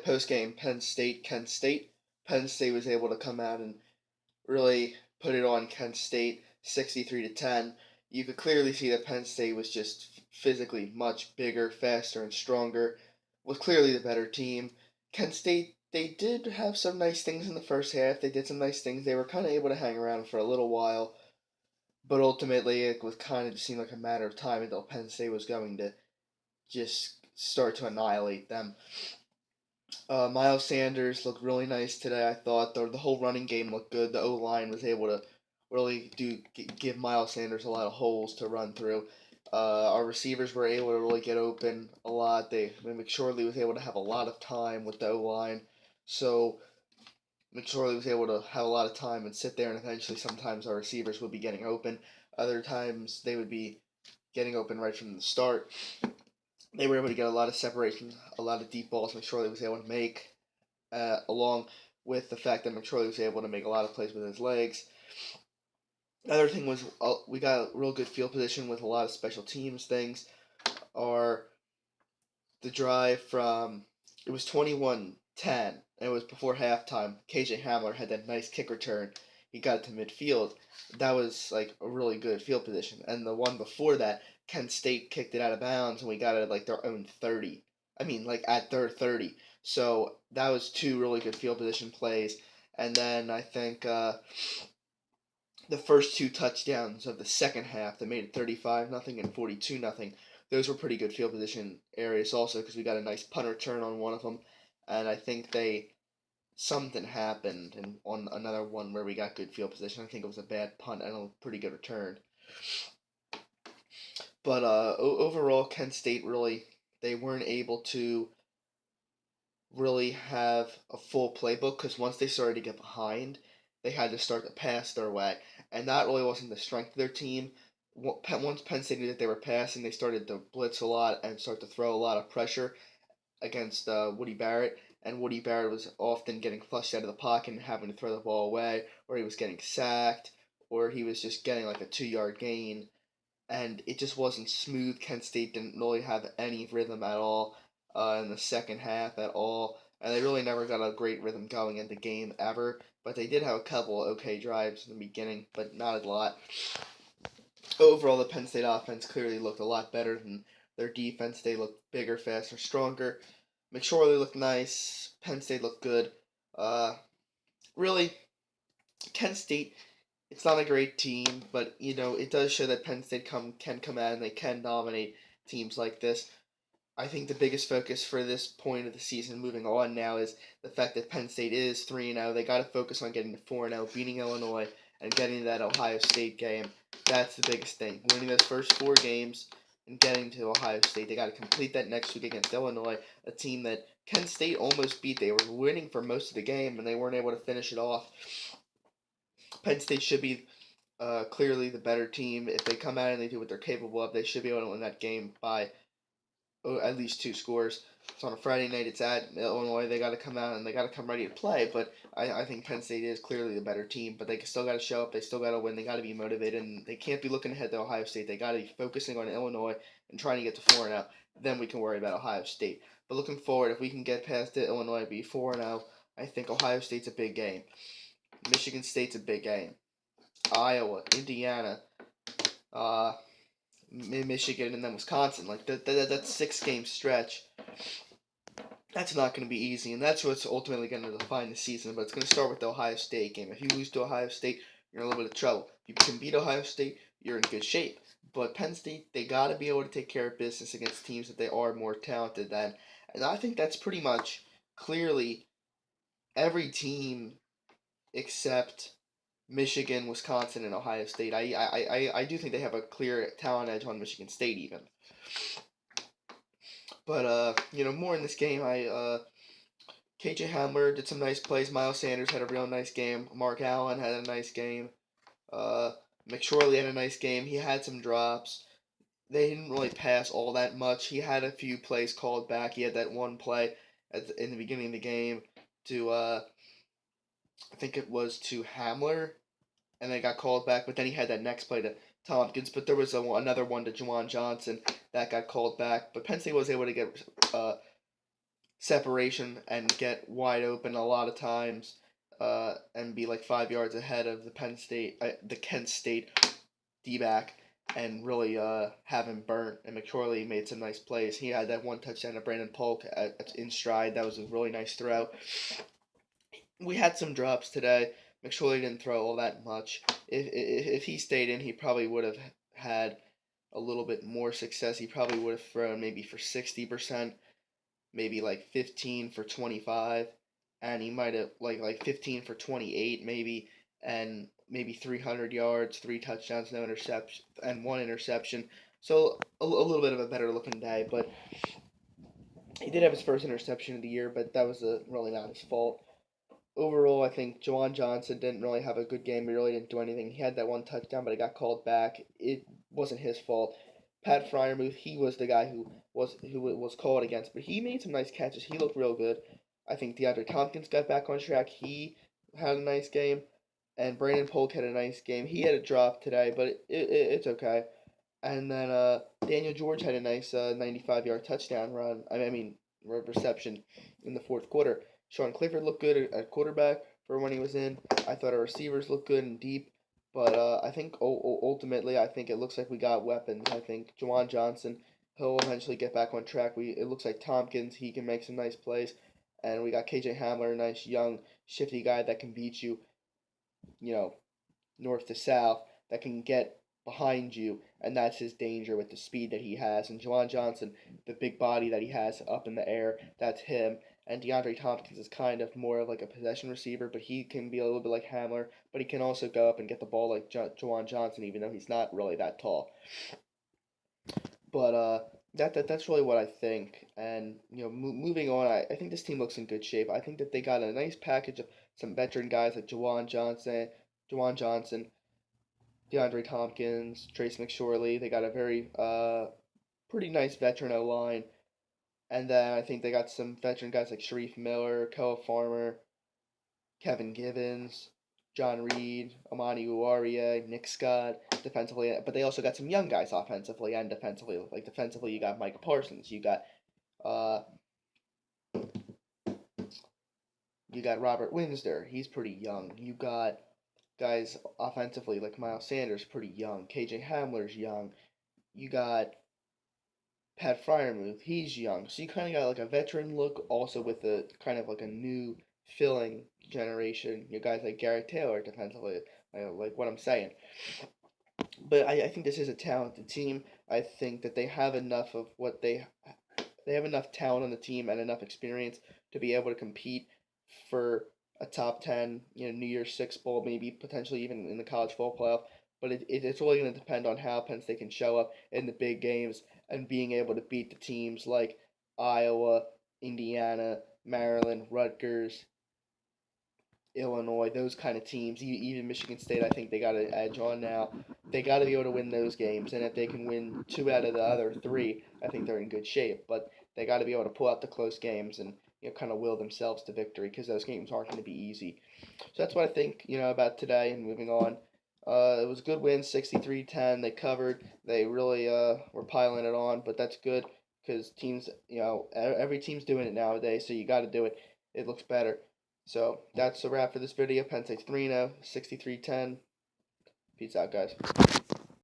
Post-game Penn State, Kent State. Penn State was able to come out and really put it on Kent State 63 to 10. You could clearly see that Penn State was just physically much bigger, faster, and stronger. Was clearly the better team. Kent State, they did have some nice things in the first half. They did some nice things. They were kind of able to hang around for a little while, but ultimately it was kind of just seemed like a matter of time until Penn State was going to just start to annihilate them. Miles Sanders looked really nice today. I thought the whole running game looked good. The O line was able to really give Miles Sanders a lot of holes to run through. Our receivers were able to really get open a lot. McSorley was able to have a lot of time with the O line, so McSorley was able to have a lot of time and sit there. And eventually, sometimes our receivers would be getting open. Other times, they would be getting open right from the start. They were able to get a lot of separation, a lot of deep balls McSorley was able to make, along with the fact that McSorley was able to make a lot of plays with his legs. Another thing was we got a real good field position with a lot of special teams things. Our the drive from it was 21-10, and it was before halftime. KJ Hamler had that nice kick return. He got it to midfield. That was like a really good field position. And the one before that, Kent State kicked it out of bounds, and we got it at like their own 30. I mean, like at their 30. So that was two really good field position plays. And then I think the first two touchdowns of the second half that made it 35-0 and 42-0. Those were pretty good field position areas also because we got a nice punt return on one of them, and I think they something happened and on another one where we got good field position. I think it was a bad punt and a pretty good return. But overall, Kent State really they weren't able to really have a full playbook because once they started to get behind, they had to start to pass their way, and that really wasn't the strength of their team. Once Penn State knew that they were passing, they started to blitz a lot and start to throw a lot of pressure against Woody Barrett, and Woody Barrett was often getting flushed out of the pocket and having to throw the ball away, or he was getting sacked, or he was just getting like a 2 yard gain, and it just wasn't smooth. Kent State didn't really have any rhythm at all in the second half at all, and they really never got a great rhythm going in the game ever. But they did have a couple okay drives in the beginning, but not a lot. Overall, the Penn State offense clearly looked a lot better than their defense. They looked bigger, faster, stronger. McSorley looked nice. Penn State looked good. Uh, really, Kent State it's not a great team, but it does show that Penn State can come out and they can dominate teams like this. I think the biggest focus for this point of the season moving on now is the fact that Penn State is 3-0. They got to focus on getting to 4-0, beating Illinois, and getting that Ohio State game. That's the biggest thing. Winning those first four games and getting to Ohio State. They got to complete that next week against Illinois, a team that Kent State almost beat. They were winning for most of the game, and they weren't able to finish it off. Penn State should be clearly the better team. If they come out and they do what they're capable of, they should be able to win that game by at least two scores. It's on a Friday night. It's at Illinois. They got to come out and they got to come ready to play. But I think Penn State is clearly the better team. But they still got to show up. They still got to win. They got to be motivated. And they can't be looking ahead to Ohio State. They got to be focusing on Illinois and trying to get to 4-0. Then we can worry about Ohio State. But looking forward, if we can get past it, Illinois be 4-0. I think Ohio State's a big game. Michigan State's a big game. Iowa, Indiana, uh, Michigan, and then Wisconsin. Like that 6 game stretch. That's not going to be easy, and that's what's ultimately going to define the season. But it's going to start with the Ohio State game. If you lose to Ohio State, you're in a little bit of trouble. If you can beat Ohio State, you're in good shape. But Penn State, they got to be able to take care of business against teams that they are more talented than, and I think that's pretty much clearly every team except Michigan, Wisconsin, and Ohio State. I do think they have a clear talent edge on Michigan State even. But more in this game, KJ Hamler did some nice plays. Miles Sanders had a real nice game. Mark Allen had a nice game. Uh, McSorley had a nice game. He had some drops. They didn't really pass all that much. He had a few plays called back. He had that one play in the beginning of the game to I think it was to Hamler, and then got called back. But then he had that next play to Tompkins. But there was another one to Juwan Johnson that got called back. But Penn State was able to get separation and get wide open a lot of times, and be like 5 yards ahead of the Kent State D back, and really have him burnt. And McCorley made some nice plays. He had that one touchdown to Brandon Polk in stride. That was a really nice throw. We had some drops today. McSorley didn't throw all that much. If he stayed in, he probably would have had a little bit more success. He probably would have thrown maybe for 60%, maybe like 15 for 25, and he might have like 15 for 28 maybe, and maybe 300 yards, three touchdowns, no interception, and one interception. So a little bit of a better looking day, but he did have his first interception of the year, but that was really not his fault. Overall, I think Juwan Johnson didn't really have a good game. He really didn't do anything. He had that one touchdown, but it got called back. It wasn't his fault. Pat Fryermuth, he was the guy who was called against, but he made some nice catches. He looked real good. I think DeAndre Tompkins got back on track. He had a nice game, and Brandon Polk had a nice game. He had a drop today, but it's okay. And then Daniel George had a nice 95-yard touchdown run. I mean reception in the fourth quarter. Sean Clifford looked good at quarterback for when he was in. I thought our receivers looked good and deep. But I think ultimately, I think it looks like we got weapons. I think Juwan Johnson, he'll eventually get back on track. It looks like Tompkins, he can make some nice plays. And we got KJ Hamler, a nice young, shifty guy that can beat you, you know, north to south, that can get behind you, and that's his danger with the speed that he has. And Juwan Johnson, the big body that he has up in the air, that's him. And DeAndre Tompkins is kind of more of like a possession receiver, but he can be a little bit like Hamler, but he can also go up and get the ball like Juwan Johnson, even though he's not really that tall. But that's really what I think. And moving on, I think this team looks in good shape. I think that they got a nice package of some veteran guys like Juwan Johnson, DeAndre Tompkins, Trace McSorley. They got a very pretty nice veteran O line, and then I think they got some veteran guys like Sharif Miller, Koa Farmer, Kevin Givens, John Reed, Amani Uarie, Nick Scott defensively, but they also got some young guys offensively and defensively. Like defensively, you got Micah Parsons, uh, you got Robert Windsor. He's pretty young. You got guys offensively like Miles Sanders, pretty young. KJ Hamler's young. You got Pat Fryermuth, he's young. So you kind of got like a veteran look, also with a kind of like a new filling generation. You guys like Garrett Taylor defensively, like what I'm saying. But I think this is a talented team. I think that they have enough of what they have enough talent on the team and enough experience to be able to compete for a top 10, New Year's Six bowl, maybe potentially even in the college football playoff. But it's really going to depend on how Penn State can show up in the big games and being able to beat the teams like Iowa, Indiana, Maryland, Rutgers, Illinois, those kind of teams, even Michigan State. I think they got an edge on now. They got to be able to win those games, and if they can win two out of the other three, I think they're in good shape. But they got to be able to pull out the close games and kind of will themselves to victory, because those games aren't going to be easy. So that's what I think about today. And moving on, it was a good win, 63-10. They covered. They really were piling it on, but that's good because teams, every team's doing it nowadays, so you got to do it. It looks better. So that's a wrap for this video. Penn State's 3-0, 63-10. Peace out, guys.